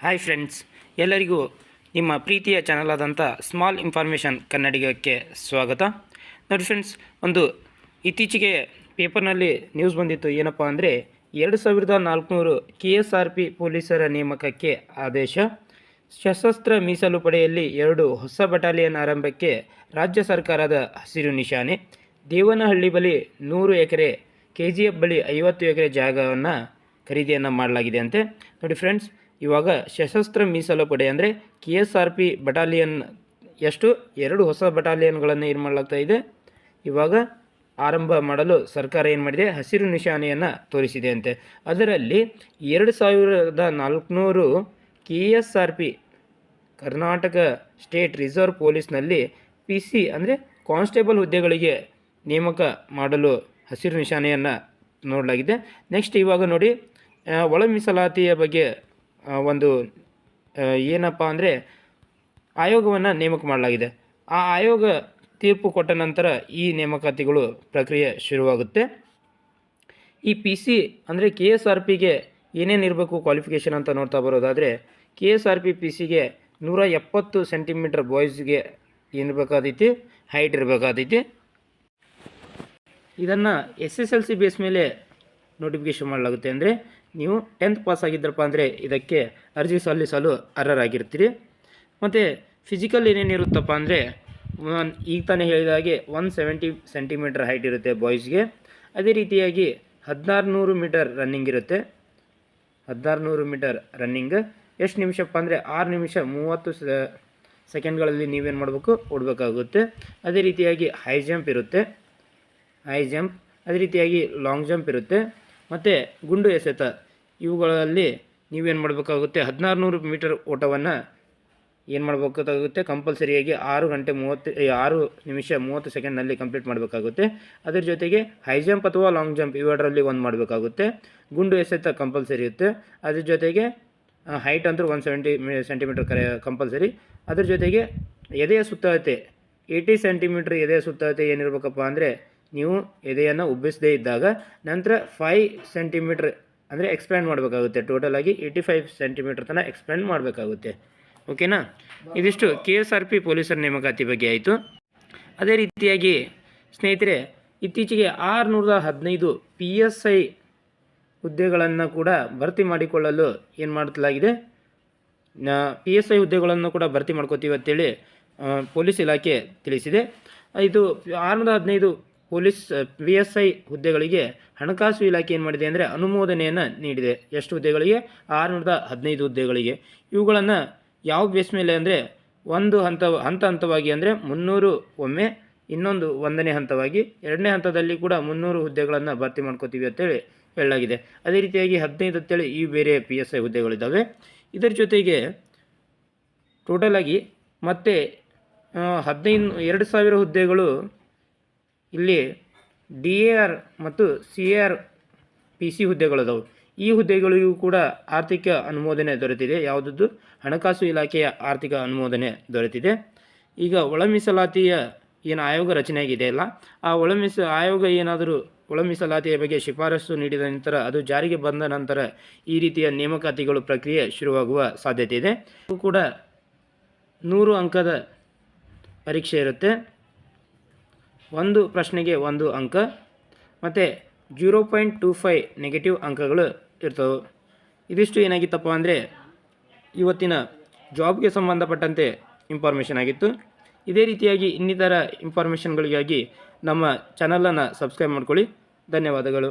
Hi friends, ಎಲ್ಲರಿಗೂ ನಿಮ್ಮ ಪ್ರೀತಿಯ ಚಾನಲ್ ಆದಂಥ ಸ್ಮಾಲ್ ಇನ್ಫಾರ್ಮೇಷನ್ ಕನ್ನಡಿಗಕ್ಕೆ ಸ್ವಾಗತ. ನೋಡಿ ಫ್ರೆಂಡ್ಸ್, ಒಂದು ಇತ್ತೀಚೆಗೆ ಪೇಪರ್ನಲ್ಲಿ ನ್ಯೂಸ್ ಬಂದಿತ್ತು. ಏನಪ್ಪ ಅಂದರೆ 2400 KSRP ಪೊಲೀಸರ ನೇಮಕಕ್ಕೆ ಆದೇಶ. ಸಶಸ್ತ್ರ ಮೀಸಲು ಪಡೆಯಲ್ಲಿ 2 ಹೊಸ ಬಟಾಲಿಯನ್ ಆರಂಭಕ್ಕೆ ರಾಜ್ಯ ಸರ್ಕಾರದ ಹಸಿರು ನಿಶಾನೆ. ದೇವನಹಳ್ಳಿ ಬಳಿ 100 ಎಕರೆ, KGF ಬಳಿ 50 ಎಕರೆ ಜಾಗವನ್ನು ಖರೀದಿಯನ್ನು ಮಾಡಲಾಗಿದೆ ಅಂತೆ. ನೋಡಿ ಫ್ರೆಂಡ್ಸ್, ಇವಾಗ ಸಶಸ್ತ್ರ ಮೀಸಲು ಪಡೆ ಅಂದರೆ KSRP ಬಟಾಲಿಯನ್ ಎಷ್ಟು 2 ಹೊಸ ಬಟಾಲಿಯನ್ಗಳನ್ನು ಏನು ಮಾಡಲಾಗ್ತಾ ಇದೆ, ಇವಾಗ ಆರಂಭ ಮಾಡಲು ಸರ್ಕಾರ ಏನು ಮಾಡಿದೆ, ಹಸಿರು ನಿಶಾನೆಯನ್ನು ತೋರಿಸಿದೆ ಅಂತೆ. ಅದರಲ್ಲಿ 2400 KSRP ಕರ್ನಾಟಕ ಸ್ಟೇಟ್ ರಿಸರ್ವ್ ಪೊಲೀಸ್ನಲ್ಲಿ PC ಅಂದರೆ ಕಾನ್ಸ್ಟೇಬಲ್ ಹುದ್ದೆಗಳಿಗೆ ನೇಮಕ ಮಾಡಲು ಹಸಿರು ನಿಶಾನೆಯನ್ನು ನೋಡಲಾಗಿದೆ. ನೆಕ್ಸ್ಟ್ ಇವಾಗ ನೋಡಿ, ಒಳ ಮೀಸಲಾತಿಯ ಬಗ್ಗೆ ಒಂದು ಏನಪ್ಪ ಅಂದರೆ ಆಯೋಗವನ್ನು ನೇಮಕ ಮಾಡಲಾಗಿದೆ. ಆ ಆಯೋಗ ತೀರ್ಪು ಕೊಟ್ಟ ನಂತರ ಈ ನೇಮಕಾತಿಗಳು ಪ್ರಕ್ರಿಯೆ ಶುರುವಾಗುತ್ತೆ. ಈ PC ಅಂದರೆ KSRPಗೆ ಏನೇನು ಇರಬೇಕು ಕ್ವಾಲಿಫಿಕೇಷನ್ ಅಂತ ನೋಡ್ತಾ ಬರೋದಾದರೆ, KSRP PCಗೆ 170 ಸೆಂಟಿಮೀಟರ್ ಬಾಯ್ಸ್ಗೆ ಏನಿರಬೇಕಾದೈತಿ, ಹೈಟ್ ಇರಬೇಕಾದೈತಿ. ಇದನ್ನು SSLC ಬೇಸ್ ಮೇಲೆ ನೋಟಿಫಿಕೇಷನ್ ಮಾಡಲಾಗುತ್ತೆ. ಅಂದರೆ ನೀವು 10th ಪಾಸ್ ಆಗಿದ್ದರಪ್ಪ ಅಂದರೆ ಇದಕ್ಕೆ ಅರ್ಜಿ ಸಲ್ಲಿಸಲು ಅರ್ಹರಾಗಿರ್ತೀರಿ. ಮತ್ತು ಫಿಸಿಕಲ್ ಏನೇನಿರುತ್ತಪ್ಪ ಅಂದರೆ, ಈಗ ತಾನೇ ಹೇಳಿದ ಹಾಗೆ 170 ಸೆಂಟಿಮೀಟರ್ ಹೈಟ್ ಇರುತ್ತೆ ಬಾಯ್ಸ್ಗೆ. ಅದೇ ರೀತಿಯಾಗಿ 1600 ಮೀಟರ್ ರನ್ನಿಂಗ್ ಇರುತ್ತೆ. 1600 ಮೀಟರ್ ರನ್ನಿಂಗ್ ಎಷ್ಟು ನಿಮಿಷಪ್ಪ ಅಂದರೆ 6 ನಿಮಿಷ 30 ಸೆಕೆಂಡ್ಗಳಲ್ಲಿ ನೀವೇನು ಮಾಡಬೇಕು, ಓಡಬೇಕಾಗುತ್ತೆ. ಅದೇ ರೀತಿಯಾಗಿ ಹೈ ಜಂಪ್ ಇರುತ್ತೆ, ಅದೇ ರೀತಿಯಾಗಿ ಲಾಂಗ್ ಜಂಪ್ ಇರುತ್ತೆ. ಮತ್ತು ಗುಂಡು ಎಸೆತ, ಇವುಗಳಲ್ಲಿ ನೀವೇನು ಮಾಡಬೇಕಾಗುತ್ತೆ, 1600 ಮೀಟರ್ ಓಟವನ್ನು ಏನು ಮಾಡಬೇಕಾಗುತ್ತೆ, ಕಂಪಲ್ಸರಿಯಾಗಿ 6 ನಿಮಿಷ 30 ಸೆಕೆಂಡ್ನಲ್ಲಿ ಕಂಪ್ಲೀಟ್ ಮಾಡಬೇಕಾಗುತ್ತೆ. ಅದರ ಜೊತೆಗೆ ಹೈ ಜಂಪ್ ಅಥವಾ ಲಾಂಗ್ ಜಂಪ್ ಇವೆರಡರಲ್ಲಿ ಒಂದು ಮಾಡಬೇಕಾಗುತ್ತೆ. ಗುಂಡು ಎಸೆತ ಕಂಪಲ್ಸರಿ ಇರುತ್ತೆ. ಅದ್ರ ಜೊತೆಗೆ ಹೈಟ್ ಅಂತೂ 170 ಸೆಂಟಿಮೀಟರ್ ಕಂಪಲ್ಸರಿ. ಅದ್ರ ಜೊತೆಗೆ ಎದೆಯ ಸುತ್ತಳತೆ 80 ಸೆಂಟಿಮೀಟರ್ ಎದೆಯ ಸುತ್ತಳತೆ ಏನಿರಬೇಕಪ್ಪ ಅಂದರೆ, ನೀವು ಎದೆಯನ್ನು ಉಬ್ಬಿಸದೇ ಇದ್ದಾಗ ನಂತರ 5 ಸೆಂಟಿಮೀಟ್ರ್ ಅಂದರೆ ಎಕ್ಸ್ಪ್ಯಾಂಡ್ ಮಾಡಬೇಕಾಗುತ್ತೆ. ಟೋಟಲಾಗಿ 85 ಸೆಂಟಿಮೀಟ್ರ್ ತನಕ ಎಕ್ಸ್ಪ್ಯಾಂಡ್ ಮಾಡಬೇಕಾಗುತ್ತೆ. ಓಕೆನಾ? ಇದಿಷ್ಟು KSRP ಪೊಲೀಸರ ನೇಮಕಾತಿ ಬಗ್ಗೆ ಆಯಿತು. ಅದೇ ರೀತಿಯಾಗಿ ಸ್ನೇಹಿತರೆ, ಇತ್ತೀಚೆಗೆ 615 PSI ಹುದ್ದೆಗಳನ್ನು ಕೂಡ ಭರ್ತಿ ಮಾಡಿಕೊಳ್ಳಲು ಏನು ಮಾಡಲಾಗಿದೆ, PSI ಹುದ್ದೆಗಳನ್ನು ಕೂಡ ಭರ್ತಿ ಮಾಡ್ಕೋತೀವಿ ಅಂತೇಳಿ ಪೊಲೀಸ್ ಇಲಾಖೆ ತಿಳಿಸಿದೆ. ಇದು 615 PSI ಹುದ್ದೆಗಳಿಗೆ ಹಣಕಾಸು ಇಲಾಖೆ ಏನು ಮಾಡಿದೆ ಅಂದರೆ ಅನುಮೋದನೆಯನ್ನು ನೀಡಿದೆ. ಎಷ್ಟು ಹುದ್ದೆಗಳಿಗೆ? 615 ಹುದ್ದೆಗಳಿಗೆ. ಇವುಗಳನ್ನು ಯಾವ ಬೇಸ್ ಮೇಲೆ ಅಂದರೆ, ಒಂದು ಹಂತವಾಗಿ ಅಂದರೆ 300 ಒಮ್ಮೆ, ಇನ್ನೊಂದು 1ನೇ ಹಂತವಾಗಿ, 2ನೇ ಹಂತದಲ್ಲಿ ಕೂಡ 300 ಹುದ್ದೆಗಳನ್ನು ಭರ್ತಿ ಮಾಡ್ಕೋತೀವಿ ಅಂತೇಳಿ ಹೇಳಲಾಗಿದೆ. ಅದೇ ರೀತಿಯಾಗಿ 15 ಅಂತೇಳಿ ಈ ಬೇರೆ PSI ಹುದ್ದೆಗಳಿದ್ದಾವೆ. ಇದರ ಜೊತೆಗೆ ಟೋಟಲಾಗಿ ಮತ್ತೆ 2000 ಹುದ್ದೆಗಳು ಇಲ್ಲಿ DAR ಮತ್ತು CAR PC ಹುದ್ದೆಗಳದಾವೆ. ಈ ಹುದ್ದೆಗಳಿಗೂ ಕೂಡ ಆರ್ಥಿಕ ಅನುಮೋದನೆ ದೊರೆತಿದೆ. ಯಾವುದದ್ದು? ಹಣಕಾಸು ಇಲಾಖೆಯ ಆರ್ಥಿಕ ಅನುಮೋದನೆ ದೊರೆತಿದೆ. ಈಗ ಒಳ ಮೀಸಲಾತಿಯ ಏನು ಆಯೋಗ ರಚನೆ ಆಗಿದೆಯಲ್ಲ, ಆ ಆಯೋಗ ಏನಾದರೂ ಒಳ ಮೀಸಲಾತಿಯ ಬಗ್ಗೆ ಶಿಫಾರಸು ನೀಡಿದ ನಂತರ, ಅದು ಜಾರಿಗೆ ಬಂದ ನಂತರ ಈ ರೀತಿಯ ನೇಮಕಾತಿಗಳು ಪ್ರಕ್ರಿಯೆ ಶುರುವಾಗುವ ಸಾಧ್ಯತೆ ಇದೆ. ಇದು ಕೂಡ 100 ಅಂಕದ ಪರೀಕ್ಷೆ ಇರುತ್ತೆ. ಒಂದು ಪ್ರಶ್ನೆಗೆ 1 ಅಂಕ ಮತ್ತು 0.25 ನೆಗೆಟಿವ್ ಅಂಕಗಳು ಇರ್ತವೆ. ಇದಿಷ್ಟು ಏನಾಗಿತ್ತಪ್ಪ ಅಂದರೆ ಇವತ್ತಿನ ಜಾಬ್ಗೆ ಸಂಬಂಧಪಟ್ಟಂತೆ ಇನ್ಫಾರ್ಮೇಷನ್ ಆಗಿತ್ತು. ಇದೇ ರೀತಿಯಾಗಿ ಇನ್ನಿತರ ಇನ್ಫಾರ್ಮೇಷನ್ಗಳಿಗಾಗಿ ನಮ್ಮ ಚಾನಲನ್ನು ಸಬ್ಸ್ಕ್ರೈಬ್ ಮಾಡ್ಕೊಳ್ಳಿ. ಧನ್ಯವಾದಗಳು.